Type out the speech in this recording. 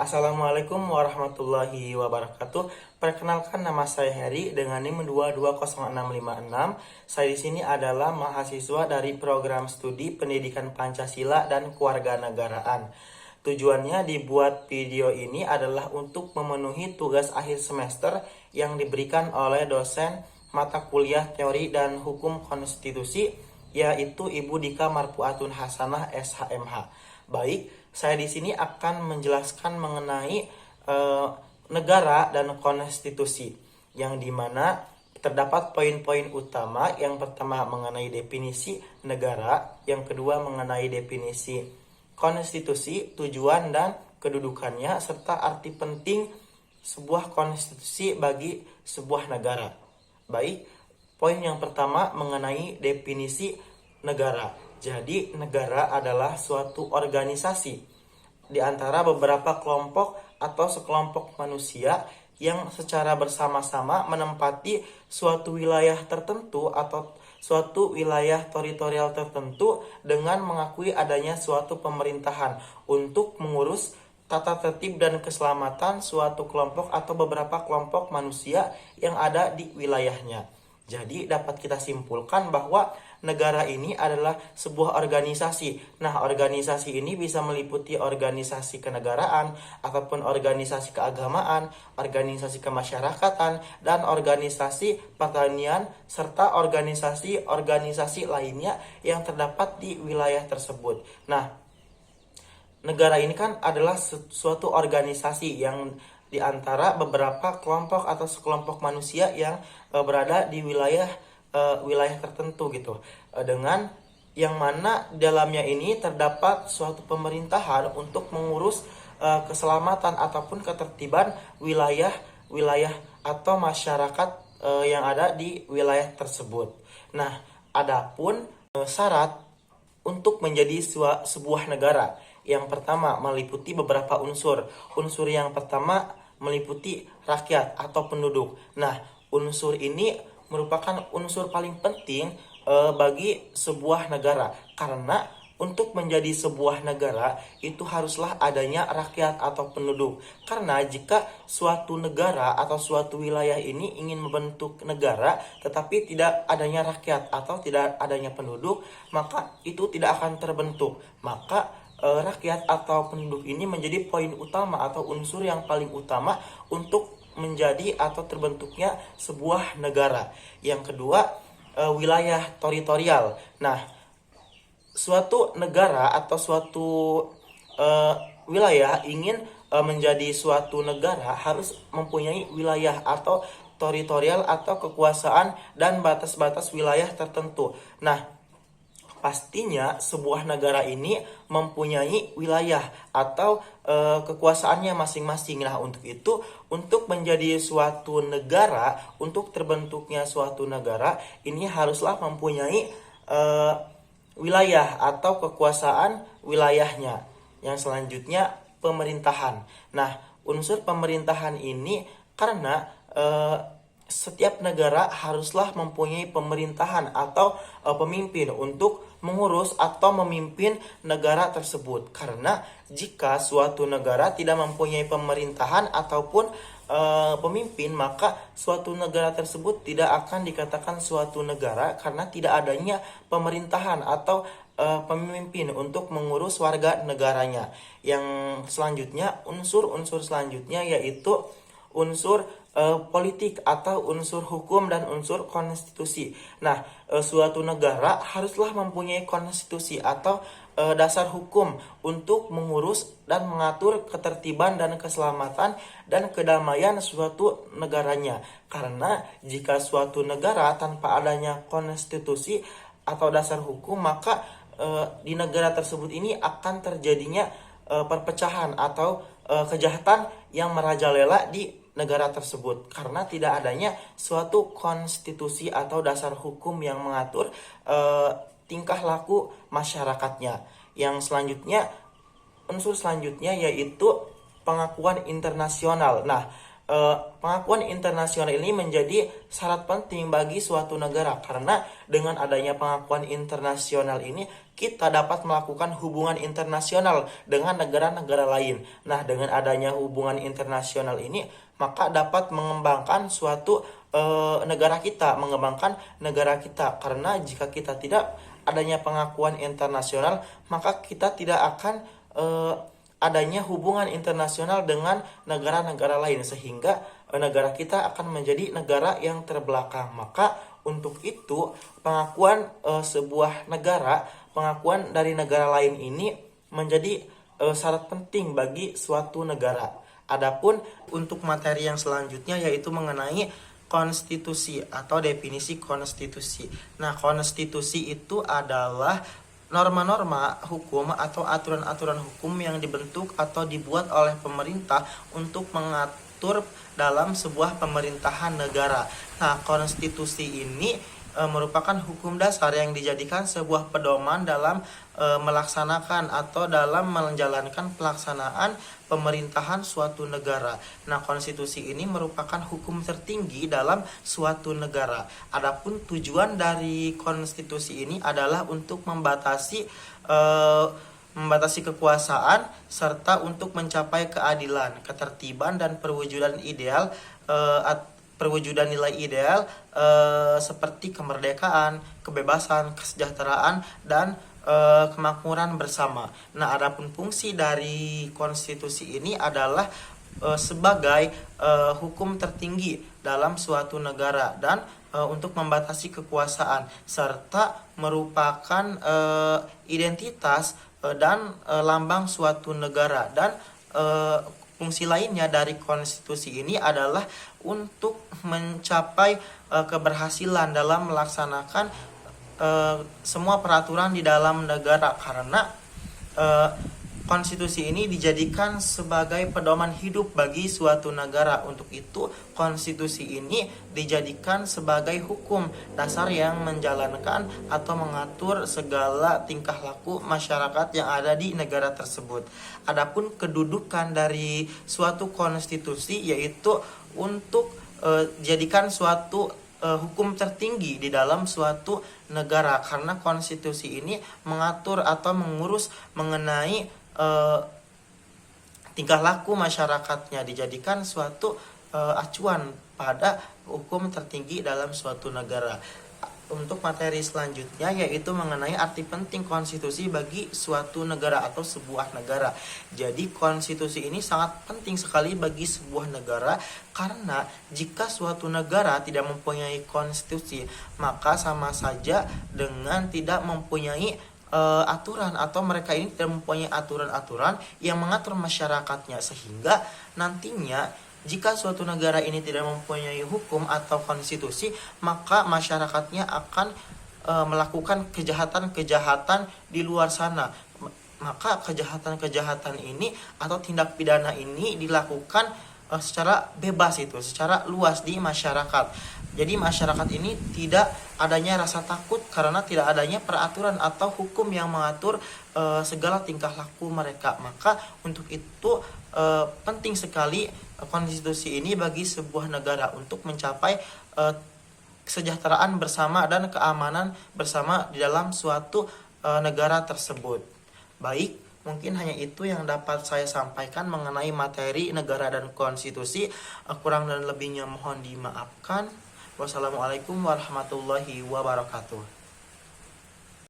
Assalamualaikum warahmatullahi wabarakatuh. Perkenalkan, nama saya Heri dengan NIM 220656. Saya di sini adalah mahasiswa dari program studi Pendidikan Pancasila dan Kewarganegaraan. Tujuannya dibuat video ini adalah untuk memenuhi tugas akhir semester yang diberikan oleh dosen mata kuliah Teori dan Hukum Konstitusi, yaitu Ibu Dika Marpuatun Hasanah SHMH. Baik, saya di sini akan menjelaskan mengenai negara dan konstitusi, yang dimana terdapat poin-poin utama. Yang pertama mengenai definisi negara, yang kedua mengenai definisi konstitusi, tujuan dan kedudukannya, serta arti penting sebuah konstitusi bagi sebuah negara. Baik, poin yang pertama mengenai definisi negara. Jadi, negara adalah suatu organisasi di antara beberapa kelompok atau sekelompok manusia yang secara bersama-sama menempati suatu wilayah tertentu atau suatu wilayah teritorial tertentu dengan mengakui adanya suatu pemerintahan untuk mengurus tata tertib dan keselamatan suatu kelompok atau beberapa kelompok manusia yang ada di wilayahnya. Jadi dapat kita simpulkan bahwa negara ini adalah sebuah organisasi. Nah, organisasi ini bisa meliputi organisasi kenegaraan ataupun organisasi keagamaan, organisasi kemasyarakatan, dan organisasi pertanian, serta organisasi-organisasi lainnya yang terdapat di wilayah tersebut. Nah, negara ini kan adalah suatu organisasi yang di antara beberapa kelompok atau sekelompok manusia yang berada di wilayah tertentu gitu, dengan yang mana dalamnya ini terdapat suatu pemerintahan untuk mengurus keselamatan ataupun ketertiban wilayah atau masyarakat yang ada di wilayah tersebut. Nah, adapun syarat untuk menjadi sebuah negara, yang pertama meliputi beberapa unsur. Unsur yang pertama meliputi rakyat atau penduduk. Nah, unsur ini merupakan unsur paling penting bagi sebuah negara, karena untuk menjadi sebuah negara itu haruslah adanya rakyat atau penduduk. Karena jika suatu negara atau suatu wilayah ini ingin membentuk negara tetapi tidak adanya rakyat atau tidak adanya penduduk, maka itu tidak akan terbentuk. Maka rakyat atau penduduk ini menjadi poin utama atau unsur yang paling utama untuk menjadi atau terbentuknya sebuah negara. Yang kedua, wilayah teritorial. Nah, suatu negara atau suatu wilayah ingin menjadi suatu negara harus mempunyai wilayah atau teritorial atau kekuasaan dan batas-batas wilayah tertentu. Nah, pastinya sebuah negara ini mempunyai wilayah atau kekuasaannya masing-masing. Nah, untuk itu, untuk menjadi suatu negara, untuk terbentuknya suatu negara, ini haruslah mempunyai wilayah atau kekuasaan wilayahnya. Yang selanjutnya, pemerintahan. Nah, unsur pemerintahan ini karena setiap negara haruslah mempunyai pemerintahan atau pemimpin untuk mengurus atau memimpin negara tersebut. Karena jika suatu negara tidak mempunyai pemerintahan ataupun pemimpin, maka suatu negara tersebut tidak akan dikatakan suatu negara karena tidak adanya pemerintahan atau pemimpin untuk mengurus warga negaranya. Yang selanjutnya, unsur selanjutnya yaitu unsur politik atau unsur hukum dan unsur konstitusi. Nah, suatu negara haruslah mempunyai konstitusi atau dasar hukum untuk mengurus dan mengatur ketertiban dan keselamatan dan kedamaian suatu negaranya. Karena jika suatu negara tanpa adanya konstitusi atau dasar hukum, maka di negara tersebut ini akan terjadinya perpecahan atau kejahatan yang merajalela di negara tersebut, karena tidak adanya suatu konstitusi atau dasar hukum yang mengatur tingkah laku masyarakatnya. Yang selanjutnya, unsur selanjutnya yaitu pengakuan internasional. Nah, pengakuan internasional ini menjadi syarat penting bagi suatu negara, karena dengan adanya pengakuan internasional ini kita dapat melakukan hubungan internasional dengan negara-negara lain. Nah, dengan adanya hubungan internasional ini maka dapat mengembangkan suatu negara kita, karena jika kita tidak adanya pengakuan internasional maka kita tidak akan adanya hubungan internasional dengan negara-negara lain, sehingga negara kita akan menjadi negara yang terbelakang. Maka untuk itu pengakuan pengakuan dari negara lain ini menjadi syarat penting bagi suatu negara. Adapun untuk materi yang selanjutnya yaitu mengenai konstitusi atau definisi konstitusi. Nah, konstitusi itu adalah norma-norma hukum atau aturan-aturan hukum yang dibentuk atau dibuat oleh pemerintah untuk mengatur dalam sebuah pemerintahan negara. Nah, konstitusi ini merupakan hukum dasar yang dijadikan sebuah pedoman dalam melaksanakan atau dalam menjalankan pelaksanaan pemerintahan suatu negara. Nah, konstitusi ini merupakan hukum tertinggi dalam suatu negara. Adapun tujuan dari konstitusi ini adalah untuk membatasi kekuasaan serta untuk mencapai keadilan, ketertiban dan perwujudan nilai ideal seperti kemerdekaan, kebebasan, kesejahteraan, dan kemakmuran bersama. Nah, adapun fungsi dari konstitusi ini adalah sebagai hukum tertinggi dalam suatu negara dan untuk membatasi kekuasaan serta merupakan identitas dan lambang suatu negara. Dan fungsi lainnya dari konstitusi ini adalah untuk mencapai keberhasilan dalam melaksanakan semua peraturan di dalam negara, karena konstitusi ini dijadikan sebagai pedoman hidup bagi suatu negara. Untuk itu konstitusi ini dijadikan sebagai hukum dasar yang menjalankan atau mengatur segala tingkah laku masyarakat yang ada di negara tersebut. Adapun kedudukan dari suatu konstitusi yaitu untuk jadikan suatu hukum tertinggi di dalam suatu negara, karena konstitusi ini mengatur atau mengurus mengenai tingkah laku masyarakatnya, dijadikan suatu acuan pada hukum tertinggi dalam suatu negara. Untuk materi selanjutnya yaitu mengenai arti penting konstitusi bagi suatu negara atau sebuah negara. Jadi konstitusi ini sangat penting sekali bagi sebuah negara, karena jika suatu negara tidak mempunyai konstitusi maka sama saja dengan tidak mempunyai aturan, atau mereka ini tidak mempunyai aturan-aturan yang mengatur masyarakatnya, sehingga nantinya jika suatu negara ini tidak mempunyai hukum atau konstitusi maka masyarakatnya akan melakukan kejahatan-kejahatan di luar sana. Maka kejahatan-kejahatan ini atau tindak pidana ini dilakukan secara bebas, secara luas di masyarakat. Jadi masyarakat ini tidak adanya rasa takut karena tidak adanya peraturan atau hukum yang mengatur segala tingkah laku mereka. Maka untuk itu penting sekali konstitusi ini bagi sebuah negara untuk mencapai kesejahteraan bersama dan keamanan bersama di dalam suatu negara tersebut. Baik, mungkin hanya itu yang dapat saya sampaikan mengenai materi negara dan konstitusi. Kurang dan lebihnya mohon dimaafkan. Wassalamualaikum warahmatullahi wabarakatuh.